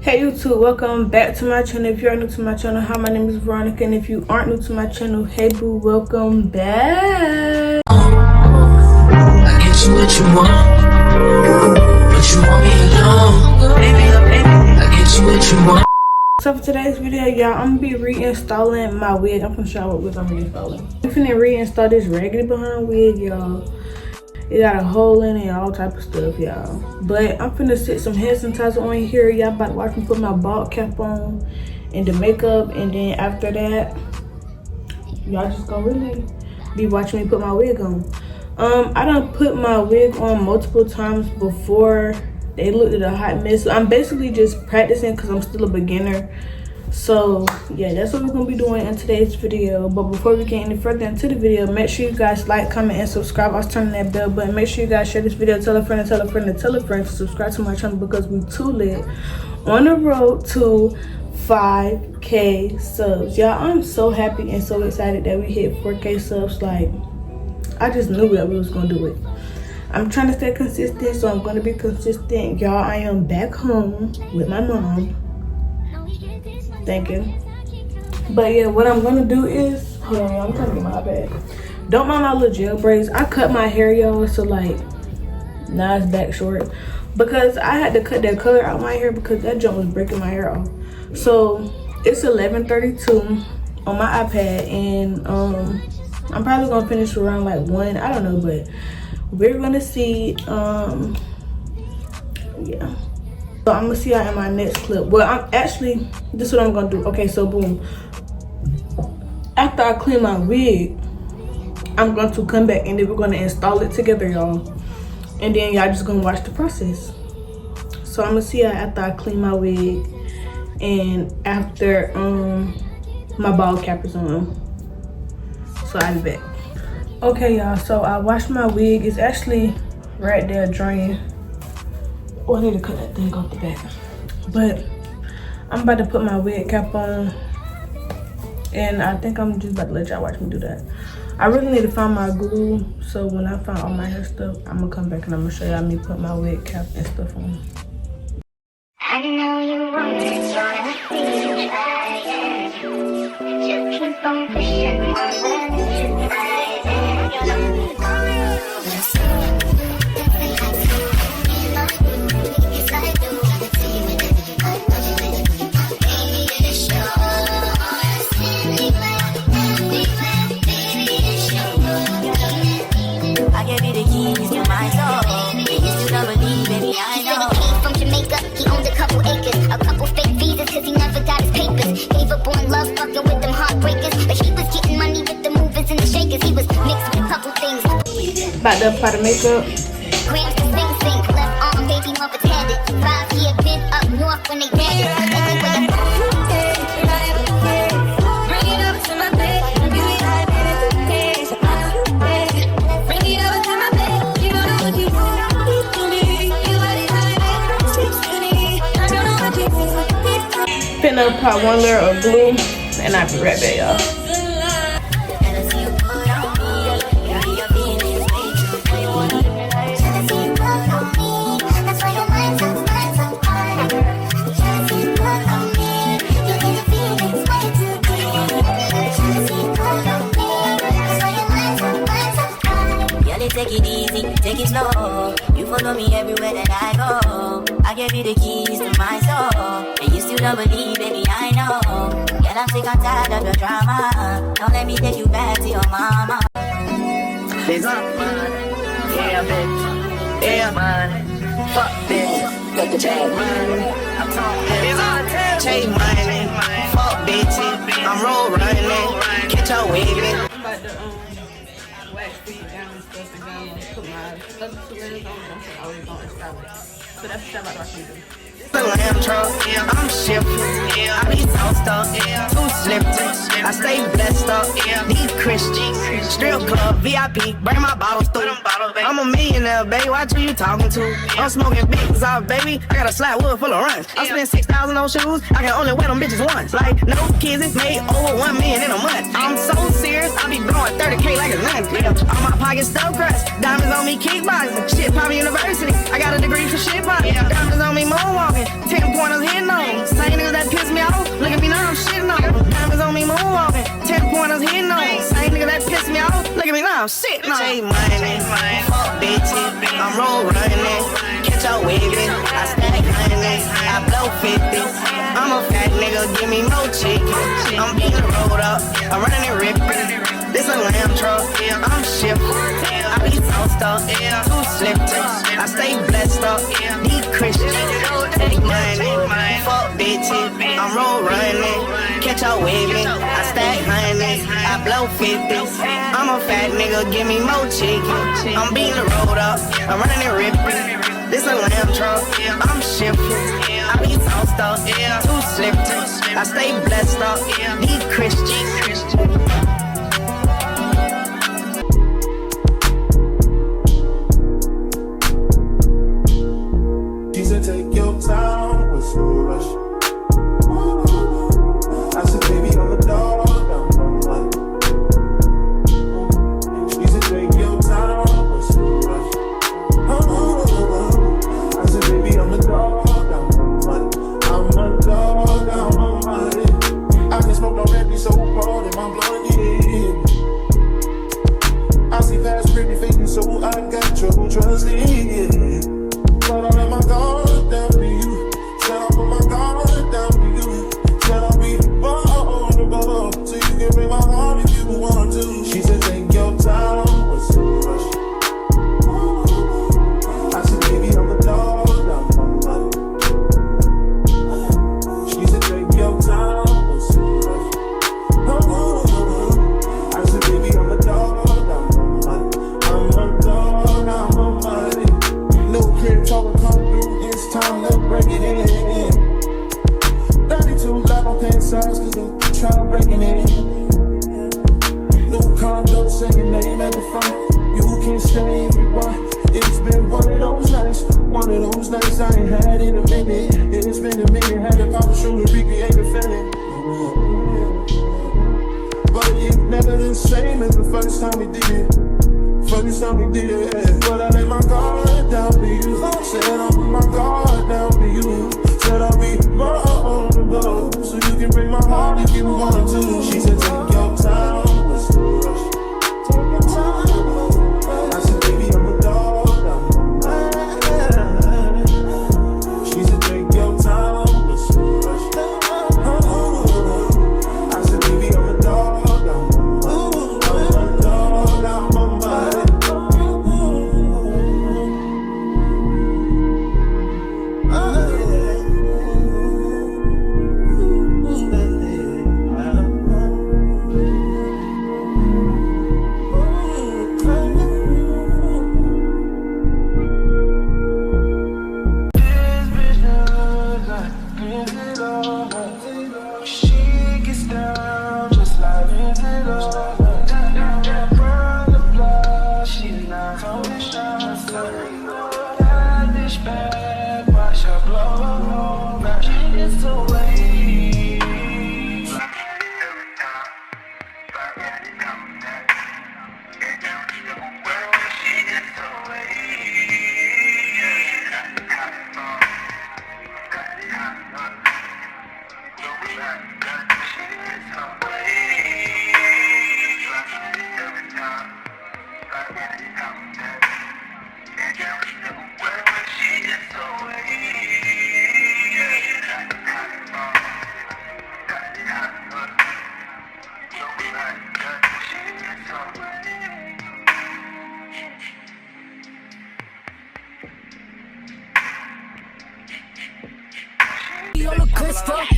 Hey YouTube, welcome back to my channel. If you are new to my channel, hi, my name is Veronica, and if you aren't new to my channel, hey boo, welcome back. I get you what you want, but you want me alone. I get you what you want. So for today's video, y'all, I'm gonna be reinstalling my wig. I'm gonna show you what wig I'm reinstalling. I'm finna reinstall this raggedy behind wig, y'all. It got a hole in it and all type of stuff, y'all. But I'm finna set some hand sanitizer on here. Y'all about to watch me put my bald cap on and the makeup, and then after that, y'all just gonna really be watching me put my wig on. I done put my wig on multiple times before. They looked at a hot mess. So I'm basically just practicing because I'm still a beginner. So yeah, that's what we're gonna be doing in today's video. But before we get any further into the video, make sure you guys like, comment, and subscribe. I was turning that bell button. Make sure you guys share this video, tell a friend, and tell a friend, and tell a friend to subscribe to my channel, because we too lit on the road to 5K subs. Y'all, I'm so happy and so excited that we hit 4K subs. Like, I just knew that we was gonna do it. I'm trying to stay consistent, so I'm gonna be consistent. Y'all, I am back home with my mom. Thank you. But yeah, what I'm gonna do is, hold on, y'all, I'm trying to get my iPad. Don't mind my little gel braids. I cut my hair, y'all, so like now it's back short because I had to cut that color out my hair because that junk was breaking my hair off. So it's 11:32 on my iPad, and I'm probably gonna finish around like 1. I don't know, but we're gonna see. Yeah. So I'm gonna see y'all in my next clip. Well, I'm actually, this is what I'm gonna do. Okay, so boom. After I clean my wig, I'm going to come back and then we're gonna install it together, y'all. And then y'all just gonna watch the process. So I'm gonna see y'all after I clean my wig and after my bald cap is on. So I'll be back. Okay, y'all, so I washed my wig. It's actually right there drying. Oh, I need to cut that thing off the back. But I'm about to put my wig cap on, and I think I'm just about to let y'all watch me do that. I really need to find my glue, so when I find all my hair stuff, I'm gonna come back and I'm gonna show y'all me put my wig cap and stuff on. I know you want it, wanna be right. Just keep on pushing on I gave you the keys to my soul. You still don't believe, baby, I know. He came from Jamaica, he owned a couple acres, a couple fake visas, cause he never got his papers. Gave up on love, fucking with them heartbreakers, but he was getting money with the movers and the shakers. He was mixed with a couple things. About to apply the makeup. Grams to sing, left arm, baby, mother's headed. 5-year been up north when they did it. Anyway, bring it over to my bed, beauty like bring it over to my bed, you don't know what you do to me. You body like I don't know what you do. Finna apply one layer of glue, and I'll be right back, y'all. Take it easy, take it slow. You follow me everywhere that I go. I gave you the keys to my soul, and you still don't believe, baby, I know. Girl, I'm sick and tired of the drama. Don't let me take you back to your mama. There's up, man. Yeah, bitch. Yeah, man. Fuck bitch. Got the chain, man. I'm talking. It's on tail. Chain money. Fuck bitch. I'm roll running. Catch your waving. I'm about to wax feet down and stuff, and then put my other 2 layers on. I already gonna install it. So that's what I'm about to do. The lamb truck, I'm shifting, I be tossed up, too slippery, I stay blessed up, these Christians, strip club, VIP, bring my bottles through, I'm a millionaire, baby, what you talking to? I'm smoking bigs off, baby, I got a slab wood full of runs, I spend 6,000 on shoes, I can only wear them bitches once, like, no kids, it's made over 1 million in a month, I'm so serious, I be blowing 30K like it's nothing, all my pockets stuff crust, diamonds on me kickboxing, shit, Poppy University, I got a degree for shit popping, diamonds on me moonwalking, 10 pointers hitting on I'm sick, no. Take money, fuck bitches, I'm roll running. Catch a waving, I stack honey, I blow 50s. I'm a fat nigga, give me no chicken. I'm being rolled up, I'm running and ripping. This a lamb truck, I'm shifting. I be sauced up, too slippery. I stay blessed up, these Christians. Take money, fuck bitches, I'm roll running. Catch a waving, I stack honey, I blow 50s. I'm a fat nigga, give me more chicken. I'm being rolled up, I'm running and ripping. This a lamb truck, I'm shifting. I be sauced up, too slippery. I stay blessed up, these Christians. Take your time, what's no rush? I said, baby, I'm a dog, I'm a she said, take your time, what's no rush? I said, baby, I'm a dog, I'm a dog, I'm a money. I can smoke already so hard in my blood, yeah. I see past pretty faces, so I got trouble trusting, yeah. But I let my guard down to you. Said I put my guard down to you. Said I'll be vulnerable, so you can break my heart if you want to. She said, take your time, what's the rush? I said, baby, I'm a dog, I'm a money. She said, take your time, what's the rush? I said, baby, I'm a dog, I'm a money. I'm a dog, I'm a money. No crib talking come through, it's time to break it in. 32 live on pants size, cause I'm trying breaking it in. New condo, say your name at the front. You can stay if you want. It's been one of those nights I ain't had in a minute. It's been a minute, had to pop a shoe to recreate the feeling. But it's never the same as the first time we did it. First time we did it, but I let my guard down for you. Said I put my guard down for you. Said I'll be vulnerable, so you can break my heart if you want to. She said, take your time, what's the rush? Take your time. I said, baby, I'm a dog, I'm a man. She said, take your time, what's the rush? I said, baby, I'm a dog, I'm a dog, I'm a man.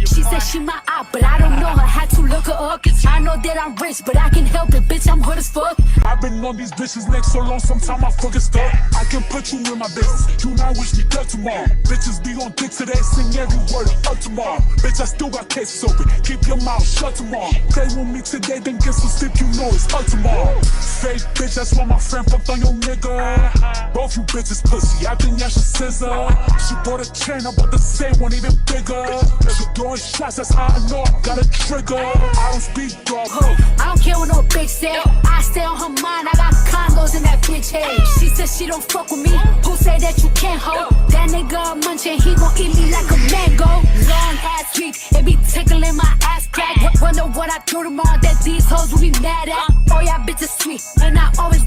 She said she my op, but I don't know her. Had to look her up. I know that I'm rich, but I can help it. Bitch, I'm hood as fuck. I've been on these bitches' necks so long, sometimes I fucking stuck. I can put you in my business. You now wish me dead tomorrow. Bitches be on dick today, sing every word up tomorrow. Bitch, I still got cases open. Keep your mouth shut tomorrow. Play with me today, then get some sleep. You know it's up tomorrow. Fake bitch, that's why my friend fucked on your nigga. Both you bitches pussy. I think y'all should scissor. She bought a chain, I bought the same one, even bigger. She throwing shots, that's how I know I got a trigger. I don't speak dog. I don't care what no bitch say. I stay on her mind, I got condos in that bitch head. She said she don't fuck with me. Who say that you can't hold? That nigga munching, he gon' eat me like a mango. Long ass week, it be tickling my ass crack. Wonder what I do tomorrow that these hoes will be mad at. Oh yeah, bitch is sweet, and I always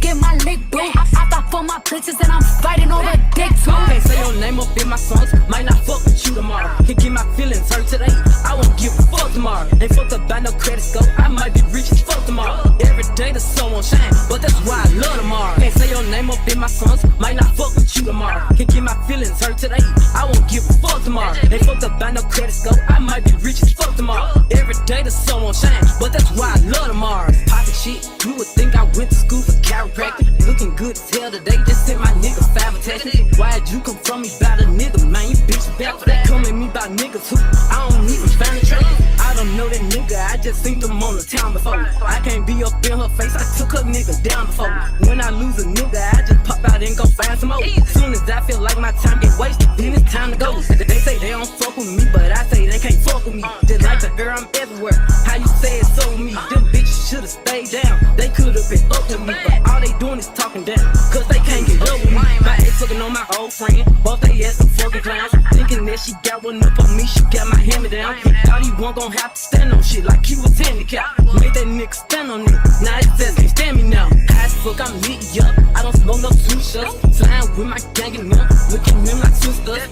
Can't get my feelings hurt today. I won't give a fuck tomorrow. Ain't fucked up by no credit score. I might be rich as fuck tomorrow. Every day the sun won't shine, but that's why I love tomorrow. Can't say your name up in my songs, might not fuck with you tomorrow. Can't get my feelings hurt today. I won't give a fuck tomorrow. Ain't fucked up by no credit score. I might be rich as fuck tomorrow. Every day the sun won't shine, but that's why I love tomorrow. Poppin' shit, you would think I went to school for chiropractic. Looking good as hell today, just sent my nigga 5 attachment. Why'd you come from me about a nigga, man? You bitch about that. Come at me about niggas who I don't even find attractive. I don't know that nigga, I just seen them on the town before. I can't be up in her face, I took her nigga down before. When I lose a nigga, I just pop out and go find some more. Soon as I feel like my time get wasted, then it's time to go. They say they don't fuck with me, but I say they can't fuck with me. Just like the girl, I'm everywhere. How you say it so with me? Them bitches should've stayed down. They could've been up with me, but all they doing is talking down, cause they can't get up with me. My ex fucking on my old friend, both they ass some fucking clowns. Thinking that she got one up on me, she got my hammer down. Thought he wasn't gon' have to stand on shit like he was handicapped. Made that nigga stand on it, now it says can't stand me now. High as fuck, I'm lit up, I don't smoke no two shots. Flying with my gang and them, look at them like sisters.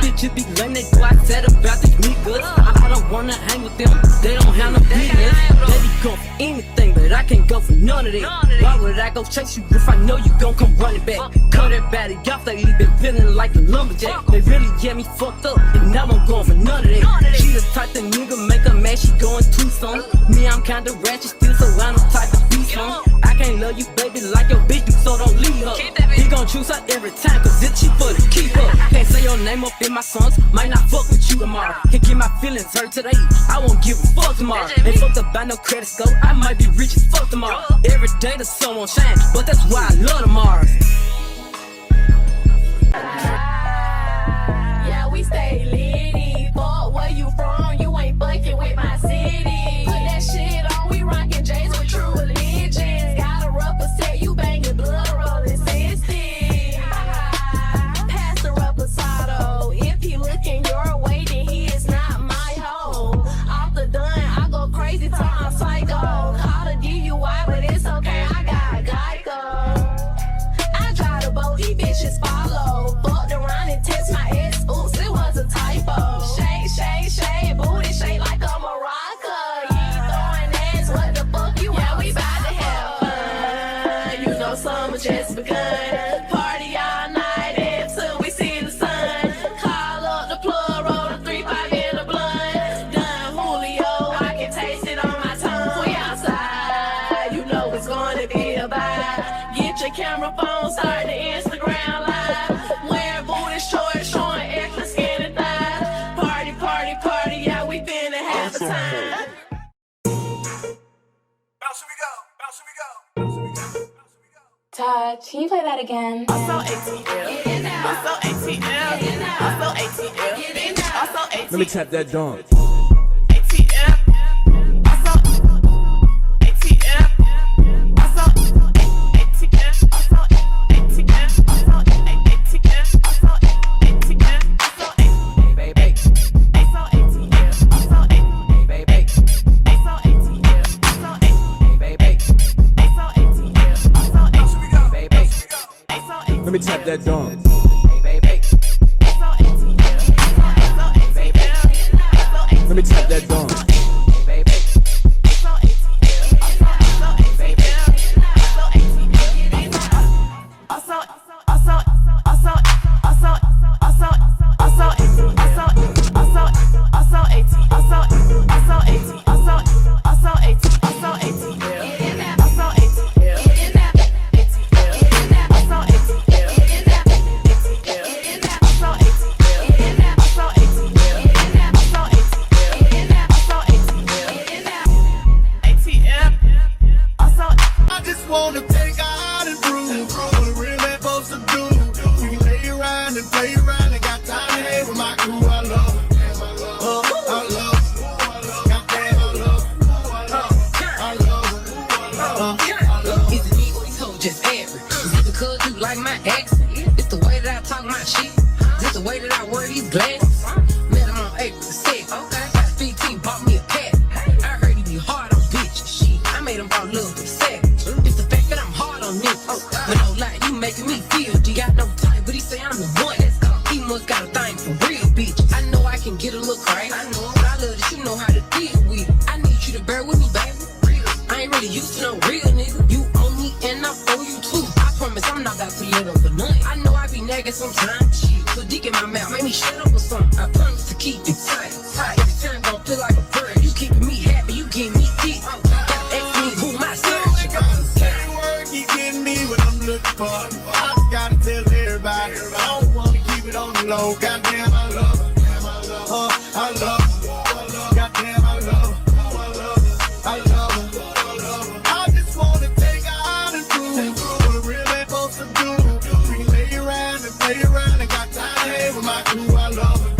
Bitches be lame, they go outside about these niggas. I don't wanna hang with them, they don't have no business. They be going for anything, but I can't go for none of that. Why would I go chase you if I know you gon' come running back? Cut that body off, they been feeling like a lumberjack. They really get me fucked up, and now I'm going for none of that. She the type that nigga make her mad, she going too soon. Me, I'm kinda ratchet still, so I'm the type to be strong. I can't love you, baby, like your bitch do, so don't leave her. He gon' choose her every time, cause it's cheap for the keeper. Can't say your name up in my songs, might not fuck with you tomorrow. Can't get my feelings hurt today, I won't give a fuck tomorrow. Ain't fucked up by no credit score, I might be rich as fuck tomorrow. Every day the sun won't shine, but that's why I love tomorrow. Yeah, we stay litty. Fuck where you from, you ain't fucking with my city. Put that shit on, we rockin' J's with true religions. Got a rubber set, you bangin' blood rollin' 60. Pass the reposado. If he looking your way, then he is not my hoe. Off the dun, I go crazy till I'm psycho. Call the DUI, but it's okay, I got Geico. I drive the boat, these bitches follow. Fucked around and test my ex, oops, it was a typo. Shake, shake, shake, booty shake like a maraca. You ain't throwing ass, what the fuck you want? Yeah, we bout to have fun. You know summer just begun. Party all night until we see the sun. Call up the plug, roll the 3-5 in the blunt. Done Julio, I can taste it on my tongue. We outside, you know it's gonna be a vibe. Get your camera phone, start the Instagram live. Wear booty shorts, showing extra skin and thighs. Party, party, party, yeah, we finna have a time. Todd, can you play that again? Also ATL, also ATL, also ATL, also ATL. Let me tap that dunk. ATL, also ATL, also ATL, also ATL, also ATL, also ATL, also ATL, baby, also ATL, also ATL, baby, also ATL, also ATL, baby, also ATL, also ATL, baby, Let me tap that dunk. Let me tap that dunk. crazy. I know I love that you know how to deal with it. I need you to bear with me, baby. I ain't really used to no real nigga. You owe me and I owe you too. I promise I'm not about to let up for nothing. I know I be nagging sometimes. Shit, put dick in my mouth, make me shut up or something. I promise to keep it tight. Every time gon' feel like a bird. You keeping me happy, you give me dick. Ask me who my surgeon. Keep getting me what I'm looking for. I just gotta tell everybody. I don't wanna keep it on the low. Goddamn, I love her. I love her. Goddamn, I love her. I love her. I just wanna take her out and do what a real man supposed to do. We can lay around and play around and got time to hang with my crew. I love her.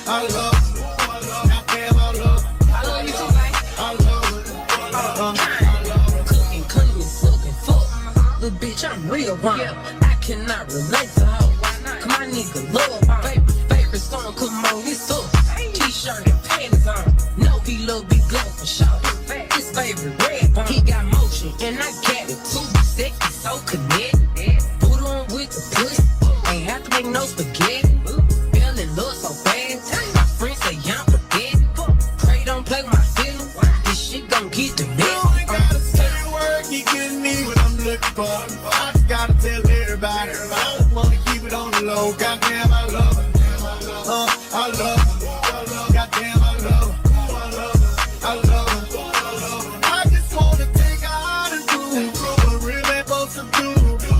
I love her. Goddamn, I love her. I love you too, babe. I love her. Cooking, cleaning, sucking, fuck. Little bitch, I'm real wrong. I cannot relate to her. Cause my nigga love her. Favorite song, come on, it's up. T-shirt and panties on. No, he love big glove for sure. His favorite red bone. He got motion, and I got it too. Sexy, so connected. Put on with the pussy. Ain't have to make no spaghetti. Fell in love so bad. My friends say I'm forget. Pray don't play with my feelings. This shit gon' get the best. Gotta say the word, keep getting me what I'm looking for. I just gotta tell everybody. I don't wanna keep it on the low. Goddamn, I love her. I love her. Goddamn, I love her. I love her. I just wanna take her out and do what a real man supposed to do.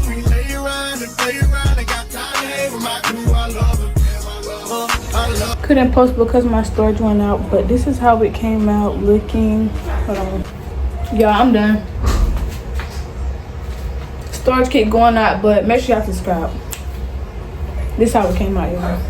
We lay around and play around and got time to hang with my crew. I love her. I love her. Couldn't post because my storage went out, but this is how it came out looking. Hold on. Y'all, I'm done. Storage keep going out, but make sure y'all subscribe. This is how it came out, y'all.